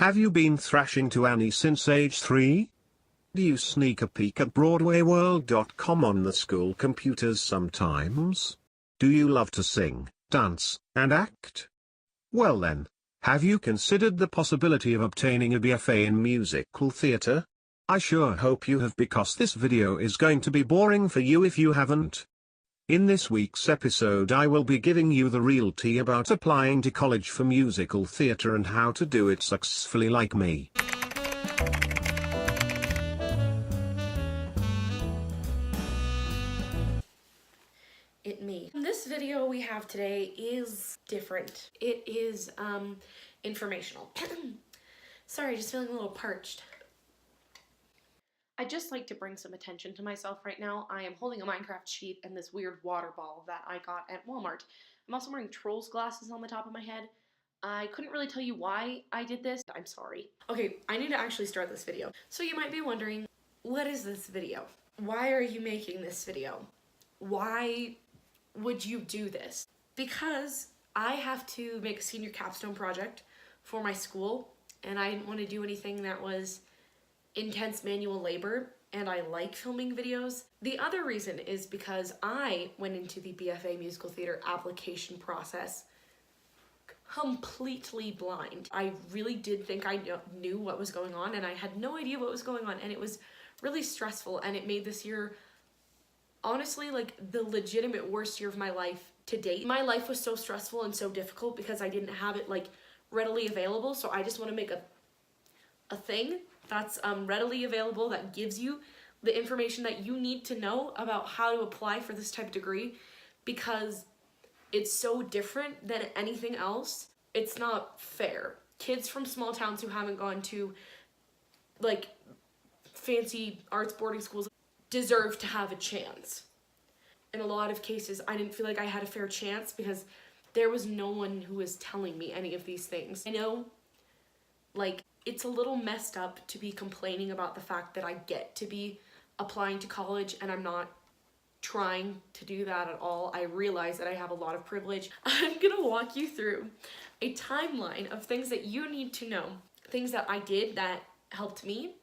Have you been thrashing to Annie since age 3? Do you sneak a peek at BroadwayWorld.com on the school computers sometimes? Do you love to sing, dance, and act? Well then, have you considered the possibility of obtaining a BFA in musical theatre? I sure hope you have, because this video is going to be boring for you if you haven't. In this week's episode I will be giving you the real tea about applying to college for musical theatre and how to do it successfully like me. This video we have today is different. It is informational. Sorry, just feeling a little parched. I'd just like to bring some attention to myself right now. I am holding a Minecraft sheet and this weird water ball that I got at Walmart. I'm also wearing Trolls glasses on the top of my head. I couldn't really tell you why I did this. I'm sorry. Okay, I need to actually start this video. So you might be wondering, what is this video? Why are you making this video? Why would you do this? Because I have to make a senior capstone project for my school, and I didn't want to do anything that was intense manual labor, and I like filming videos. The other reason is because I went into the BFA musical theater application process completely blind. I really did think I knew what was going on, and I had no idea what was going on, and it was really stressful, and it made this year honestly like the legitimate worst year of my life to date. My life was so stressful and so difficult because I didn't have it like readily available, so I just want to make a thing that's readily available that gives you the information that you need to know about how to apply for this type of degree, because it's so different than anything else. It's not fair. Kids from small towns who haven't gone to like fancy arts boarding schools deserve to have a chance. In a lot of cases, I didn't feel like I had a fair chance because there was no one who was telling me any of these things. I know, like, it's a little messed up to be complaining about the fact that I get to be applying to college, and I'm not trying to do that at all. I realize that I have a lot of privilege. I'm gonna walk you through a timeline of things that you need to know. Things that I did that helped me,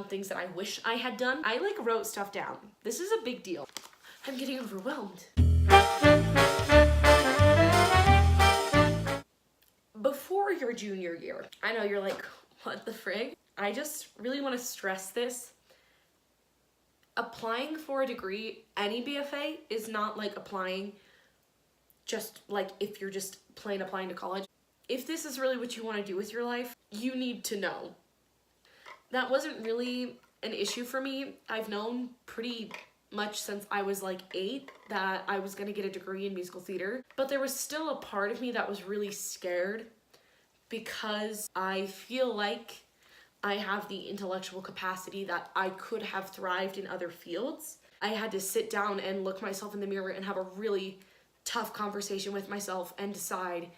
things that I wish I had done. I like wrote stuff down. This is a big deal. I'm getting overwhelmed. Before your junior year, I know you're like, what the frig? I just really want to stress this. Applying for a degree, any BFA, is not like applying just like if you're just plain applying to college. If this is really what you want to do with your life, you need to know. That wasn't really an issue for me. I've known pretty much since I was like 8 that I was gonna get a degree in musical theater, but there was still a part of me that was really scared because I feel like I have the intellectual capacity that I could have thrived in other fields. I had to sit down and look myself in the mirror and have a really tough conversation with myself and decide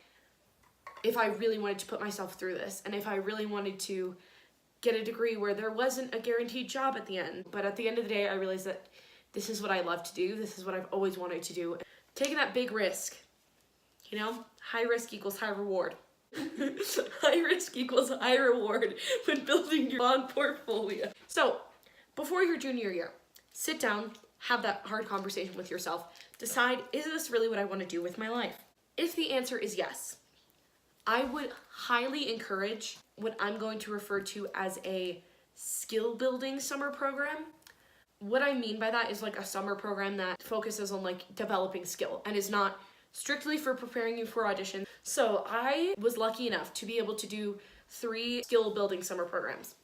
if I really wanted to put myself through this and if I really wanted to get a degree where there wasn't a guaranteed job at the end. But at the end of the day, I realized that this is what I love to do. This is what I've always wanted to do. Taking that big risk, you know, high risk equals high reward. High risk equals high reward when building your bond portfolio. So before your junior year, sit down, have that hard conversation with yourself. Decide, is this really what I want to do with my life? If the answer is yes, I would highly encourage what I'm going to refer to as a skill building summer program. What I mean by that is like a summer program that focuses on like developing skill and is not strictly for preparing you for audition. So I was lucky enough to be able to do 3 skill building summer programs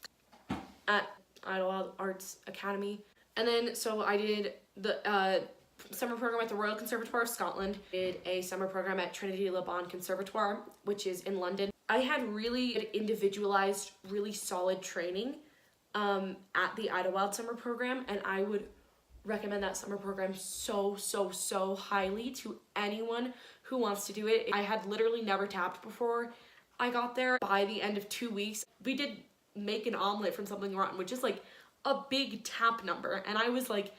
at Idlewild Arts Academy. And then so I did the summer program at the Royal Conservatoire of Scotland, did a summer program at Trinity Le Bon Conservatoire, which is in London. I had really individualized, really solid training at the Idlewild summer program, and I would recommend that summer program so highly to anyone who wants to do it. I had literally never tapped before I got there. By the end of 2 weeks, we did make an omelet from something rotten, which is like a big tap number, and I was like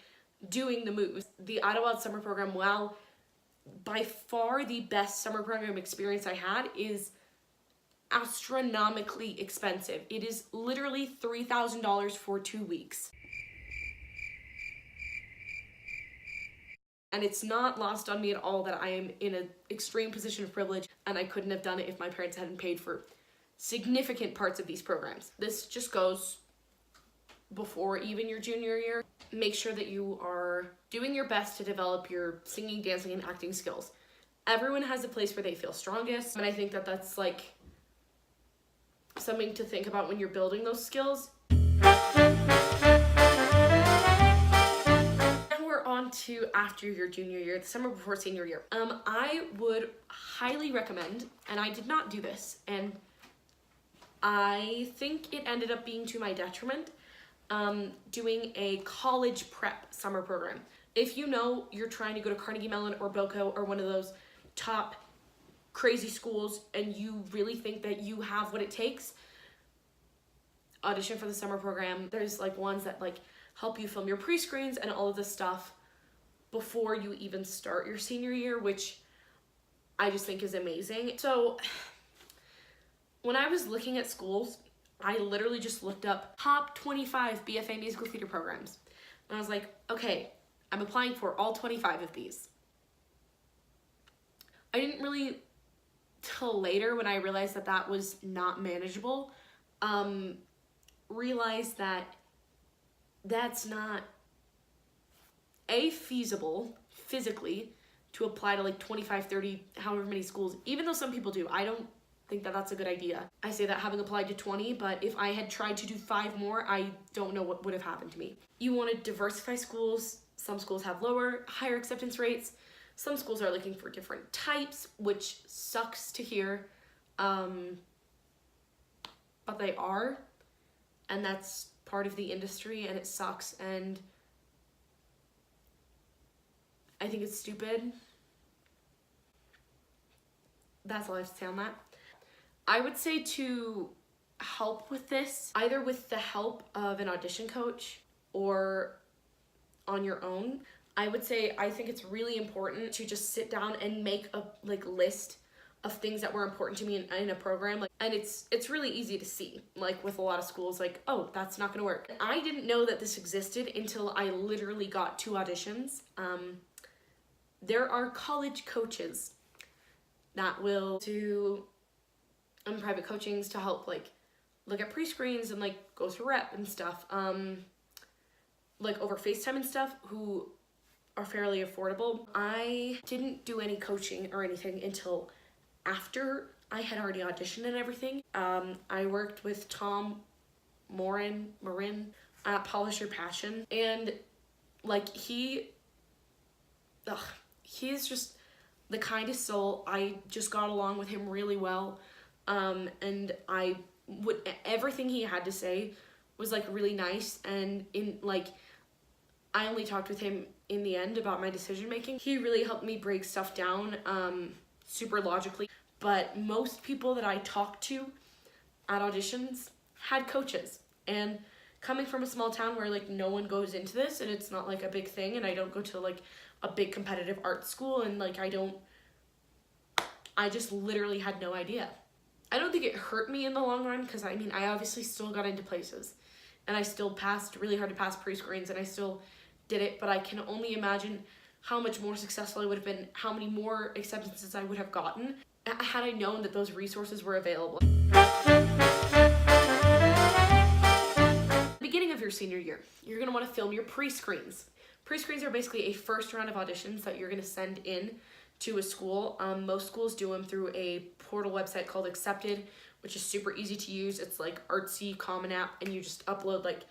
doing the moves. The Idlewild summer program, while by far the best summer program experience I had, is astronomically expensive. It is literally $3,000 for 2 weeks. And it's not lost on me at all that I am in an extreme position of privilege, and I couldn't have done it if my parents hadn't paid for significant parts of these programs. This just goes before even your junior year. Make sure that you are doing your best to develop your singing, dancing, and acting skills. Everyone has a place where they feel strongest, and I think that that's like something to think about when you're building those skills. On to after your junior year, the summer before senior year. I would highly recommend, and I did not do this, and I think it ended up being to my detriment, doing a college prep summer program. If you know you're trying to go to Carnegie Mellon or Boco or one of those top crazy schools and you really think that you have what it takes, audition for the summer program. There's like ones that like help you film your pre-screens and all of this stuff before you even start your senior year, which I just think is amazing. So when I was looking at schools, I literally just looked up top 25 BFA musical theater programs. And I was like, okay, I'm applying for all 25 of these. I didn't really, till later when I realized that that was not manageable, realize that that's not feasible physically to apply to like 25, 30, however many schools, even though some people do. I don't think that that's a good idea. I say that having applied to 20, but if I had tried to do 5 more, I don't know what would have happened to me. You want to diversify schools. Some schools have lower, higher acceptance rates. Some schools are looking for different types, which sucks to hear, but they are, and that's part of the industry, and it sucks, and I think it's stupid. That's all I have to say on that. I would say to help with this, either with the help of an audition coach or on your own, I would say I think it's really important to just sit down and make a list of things that were important to me in a program, and it's really easy to see, like with a lot of schools, like, oh, that's not gonna work. I didn't know that this existed until I literally got 2 auditions. There are college coaches that will do private coachings to help like look at pre-screens and like go through rep and stuff, like over FaceTime and stuff, who are fairly affordable. I didn't do any coaching or anything until after I had already auditioned and everything. I worked with Tom Marin at Polish Your Passion, and like he's just the kindest soul. I just got along with him really well, and everything he had to say was like really nice, and I only talked with him in the end about my decision making. He really helped me break stuff down super logically, but most people that I talked to at auditions had coaches, and coming from a small town where like no one goes into this and it's not like a big thing, and I don't go to like a big competitive art school, and like I just literally had no idea. I don't think it hurt me in the long run, because I mean, I obviously still got into places and I still passed really hard to pass pre-screens, and I still did it, but I can only imagine how much more successful I would have been, how many more acceptances I would have gotten had I known that those resources were available. Beginning of your senior year, you're gonna wanna film your pre-screens. Pre-screens are basically a first round of auditions that you're gonna send in to a school. Most schools do them through a portal website called Accepted, which is super easy to use. It's like artsy, common app, and you just upload like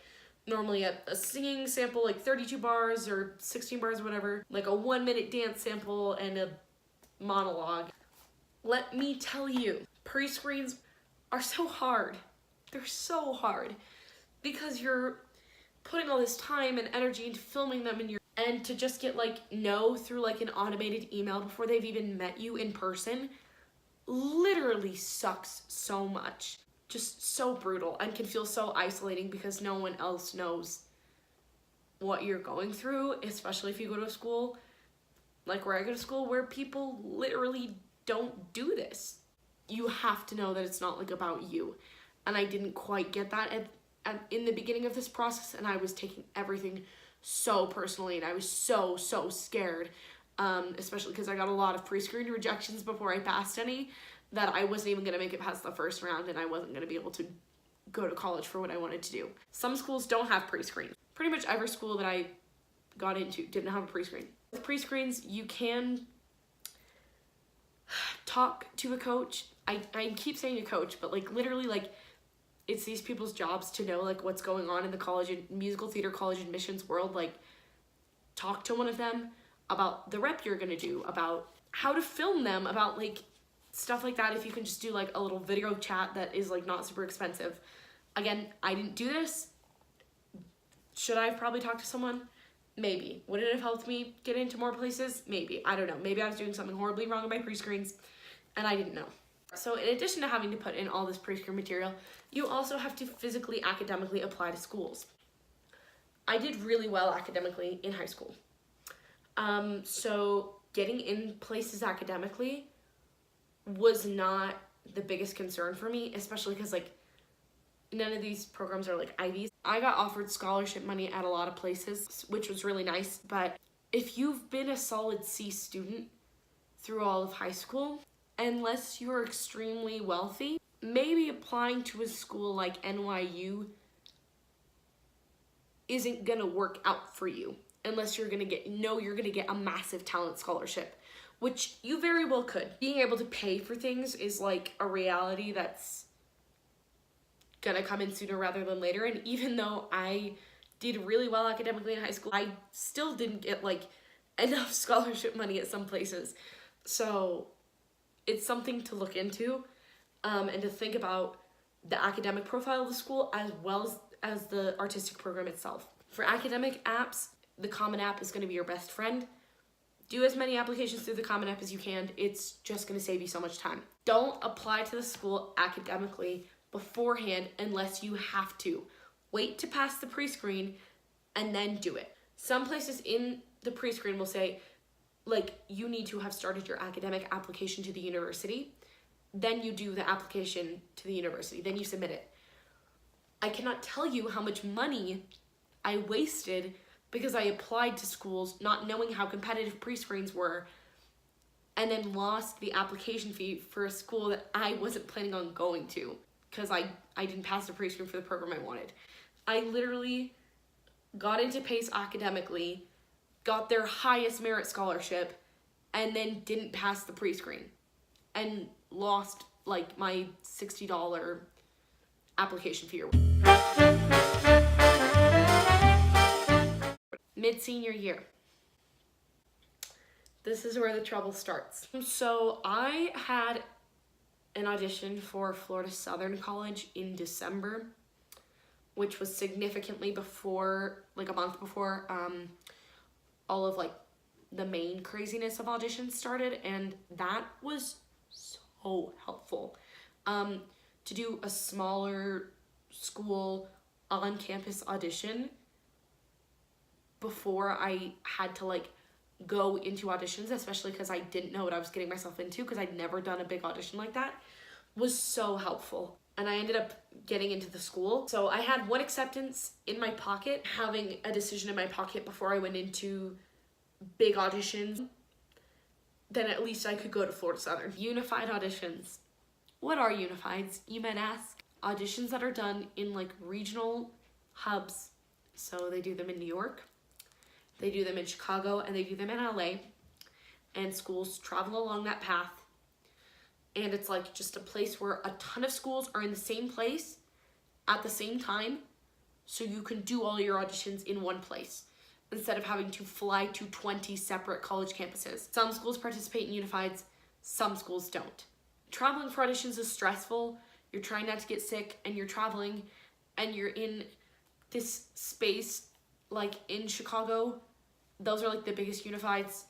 normally a singing sample, like 32 bars or 16 bars, whatever, like a 1-minute dance sample and a monologue. Let me tell you, pre-screens are so hard. They're so hard because you're putting all this time and energy into filming them, and to just get like no through like an automated email before they've even met you in person literally sucks so much. Just so brutal, and can feel so isolating because no one else knows what you're going through, especially if you go to a school like where I go to school, where people literally don't do this. you have to know that it's not like about you. And I didn't quite get that in the beginning of this process, and I was taking everything so personally, and I was so scared, especially because I got a lot of pre-screen rejections before I passed any, that I wasn't even going to make it past the first round, and I wasn't going to be able to go to college for what I wanted to do. Some schools don't have pre-screen. Pretty much every school that I got into didn't have a pre-screen. With pre-screens, you can talk to a coach. I keep saying a coach, but like literally like it's these people's jobs to know like what's going on in the college and musical theater college admissions world. Like talk to one of them about the rep you're gonna do, about how to film them, about like stuff like that. If you can just do like a little video chat that is like not super expensive. Again, I didn't do this. Should I have probably talked to someone? Maybe. Would it have helped me get into more places? Maybe. I don't know. Maybe I was doing something horribly wrong in my pre-screens and I didn't know. So in addition to having to put in all this pre-screen material, you also have to physically, academically apply to schools. I did really well academically in high school. So getting in places academically was not the biggest concern for me, especially because like none of these programs are like Ivies. I got offered scholarship money at a lot of places, which was really nice. But if you've been a solid C student through all of high school, unless you're extremely wealthy, maybe applying to a school like NYU isn't gonna work out for you unless you're gonna get a massive talent scholarship, which you very well could. Being able to pay for things is like a reality that's gonna come in sooner rather than later. And even though I did really well academically in high school, I still didn't get like enough scholarship money at some places. So it's something to look into and to think about the academic profile of the school as well as the artistic program itself. For academic apps, the Common App is gonna be your best friend. Do as many applications through the Common App as you can. It's just gonna save you so much time. Don't apply to the school academically beforehand unless you have to. Wait to pass the pre-screen and then do it. Some places in the pre-screen will say, like, you need to have started your academic application to the university. Then you do the application to the university. Then you submit it. I cannot tell you how much money I wasted because I applied to schools not knowing how competitive pre-screens were and then lost the application fee for a school that I wasn't planning on going to because I didn't pass the pre-screen for the program I wanted. I literally got into PACE academically, got their highest merit scholarship, and then didn't pass the pre-screen and lost like my $60 application fee. Mid-senior year. This is where the trouble starts. So I had an audition for Florida Southern College in December, which was significantly before, like a month before, all of like the main craziness of auditions started, and that was so helpful. To do a smaller school on-campus audition before I had to like go into auditions, especially because I didn't know what I was getting myself into because I'd never done a big audition like that, was so helpful. And I ended up getting into the school. So I had one acceptance in my pocket, having a decision in my pocket before I went into big auditions. Then at least I could go to Florida Southern. Unified auditions. What are unifieds, you might ask? Auditions that are done in like regional hubs. So they do them in New York, they do them in Chicago, and they do them in LA. And schools travel along that path. And it's like just a place where a ton of schools are in the same place at the same time. So you can do all your auditions in one place instead of having to fly to 20 separate college campuses. Some schools participate in unifieds, some schools don't. Traveling for auditions is stressful. You're trying not to get sick and you're traveling and you're in this space like in Chicago. Those are like the biggest unifieds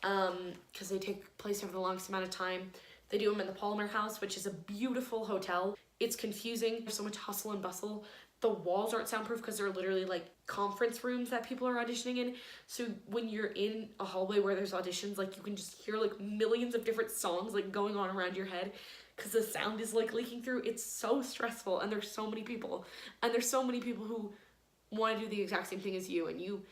because they take place over the longest amount of time. They do them in the Palmer House, which is a beautiful hotel. It's confusing. There's so much hustle and bustle. The walls aren't soundproof because they're literally like conference rooms that people are auditioning in. So when you're in a hallway where there's auditions, like you can just hear like millions of different songs like going on around your head because the sound is like leaking through. It's so stressful, and there's so many people, and there's so many people who want to do the exact same thing as you, and you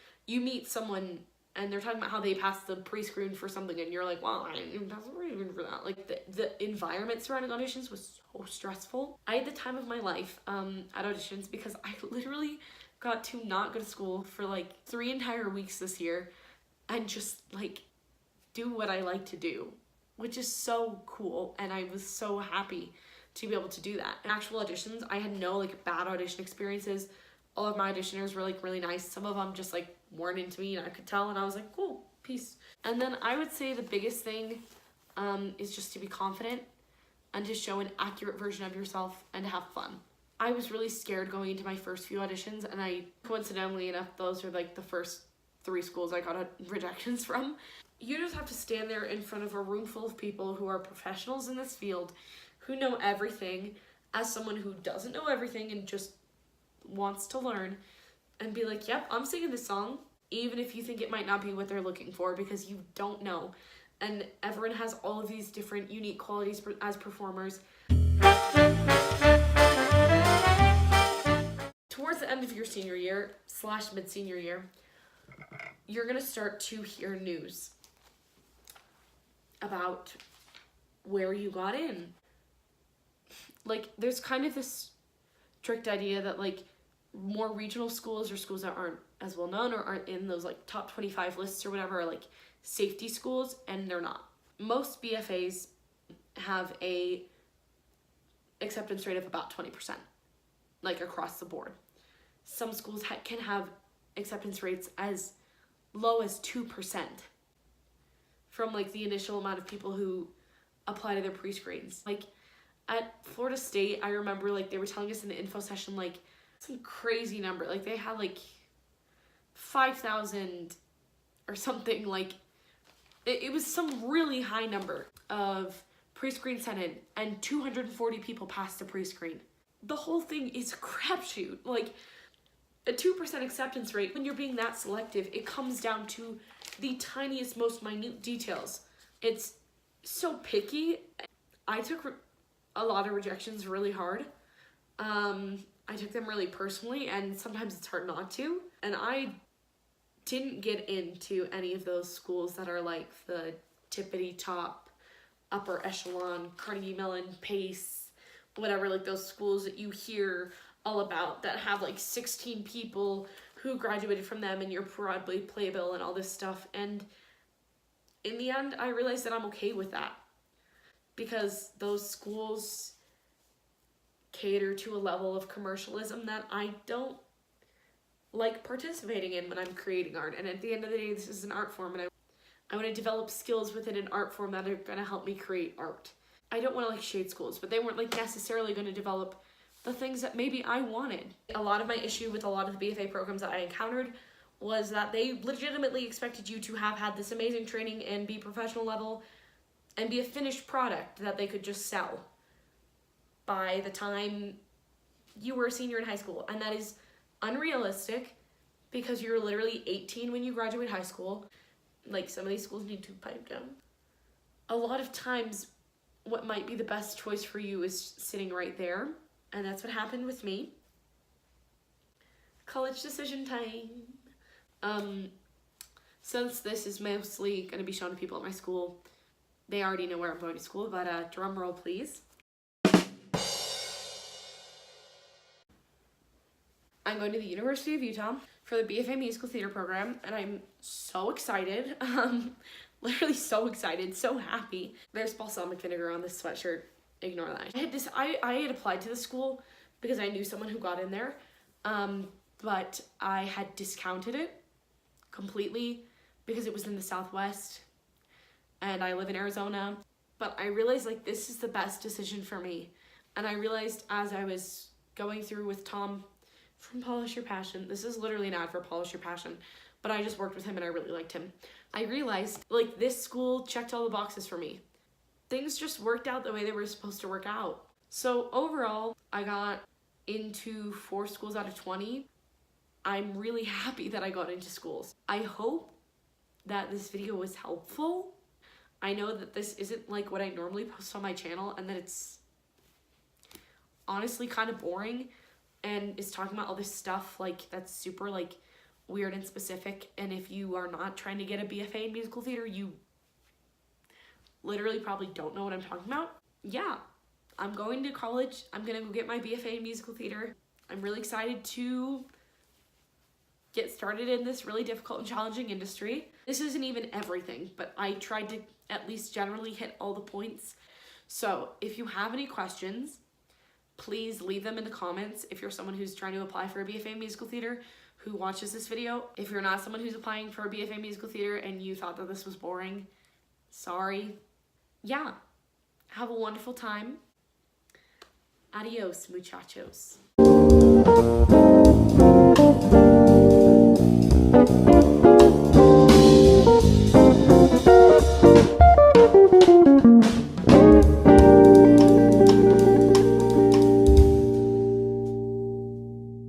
meet someone and they're talking about how they passed the pre-screen for something, and you're like, wow, I didn't even pass the pre-screen for that. Like, the environment surrounding auditions was so stressful. I had the time of my life at auditions, because I literally got to not go to school for like 3 entire weeks this year and just like do what I like to do, which is so cool, and I was so happy to be able to do that. In actual auditions, I had no like bad audition experiences. All of my auditioners were like really nice. Some of them just like weren't into me, and I could tell, and I was like, cool, peace. And then I would say the biggest thing is just to be confident and to show an accurate version of yourself and to have fun. I was really scared going into my first few auditions, and I, coincidentally enough, those are like the first 3 schools I got rejections from. You just have to stand there in front of a room full of people who are professionals in this field, who know everything, as someone who doesn't know everything and just wants to learn, and be like, yep, I'm singing this song, even if you think it might not be what they're looking for, because you don't know. And everyone has all of these different unique qualities as performers. Towards the end of your senior year / mid-senior year, you're gonna start to hear news about where you got in. Like, there's kind of this tricked idea that like more regional schools, or schools that aren't as well known or aren't in those like top 25 lists or whatever, are like safety schools, and they're not. Most BFAs have a acceptance rate of about 20%, like across the board. Some schools can have acceptance rates as low as 2% from like the initial amount of people who apply to their pre-screens. Like at Florida State, I remember like they were telling us in the info session like some crazy number, like they had like 5,000 or something, like it was some really high number of pre-screen sent in, and 240 people passed the pre-screen. The whole thing is a crapshoot. Like a 2% acceptance rate, when you're being that selective, it comes down to the tiniest, most minute details. It's so picky. I took a lot of rejections really hard. I took them really personally, and sometimes it's hard not to. And I didn't get into any of those schools that are like the tippity top, upper echelon, Carnegie Mellon, Pace, whatever, like those schools that you hear all about that have like 16 people who graduated from them and your Broadway playbill and all this stuff. And in the end, I realized that I'm okay with that, because those schools cater to a level of commercialism that I don't like participating in when I'm creating art. And at the end of the day, this is an art form, and I want to develop skills within an art form that are going to help me create art. I don't want to like shade schools, but they weren't like necessarily going to develop the things that maybe I wanted. A lot of my issue with a lot of the BFA programs that I encountered was that they legitimately expected you to have had this amazing training and be professional level and be a finished product that they could just sell by the time you were a senior in high school. And that is unrealistic, because you're literally 18 when you graduate high school. Like, some of these schools need to pipe down. A lot of times, what might be the best choice for you is sitting right there. And that's what happened with me. College decision time. Since this is mostly going to be shown to people at my school, they already know where I'm going to school, but drum roll please. I'm going to the University of Utah for the BFA Musical Theater program, and I'm so excited. Literally so excited, so happy. There's balsamic vinegar on this sweatshirt. Ignore that. I had applied to the school because I knew someone who got in there, but I had discounted it completely because it was in the Southwest and I live in Arizona. But I realized like this is the best decision for me. And I realized as I was going through with Tom from Polish Your Passion, this is literally an ad for Polish Your Passion, but I just worked with him and I really liked him. I realized like this school checked all the boxes for me. Things just worked out the way they were supposed to work out. So overall, I got into 4 schools out of 20. I'm really happy that I got into schools. I hope that this video was helpful. I know that this isn't like what I normally post on my channel, and that it's honestly kind of boring and is talking about all this stuff like that's super like weird and specific. And if you are not trying to get a BFA in musical theater, you literally probably don't know what I'm talking about. Yeah, I'm going to college. I'm gonna go get my BFA in musical theater. I'm really excited to get started in this really difficult and challenging industry. This isn't even everything, but I tried to at least generally hit all the points. So if you have any questions, please leave them in the comments. If you're someone who's trying to apply for a BFA in musical theater who watches this video, if you're not someone who's applying for a BFA in musical theater and you thought that this was boring, sorry. Yeah, have a wonderful time. Adios, muchachos.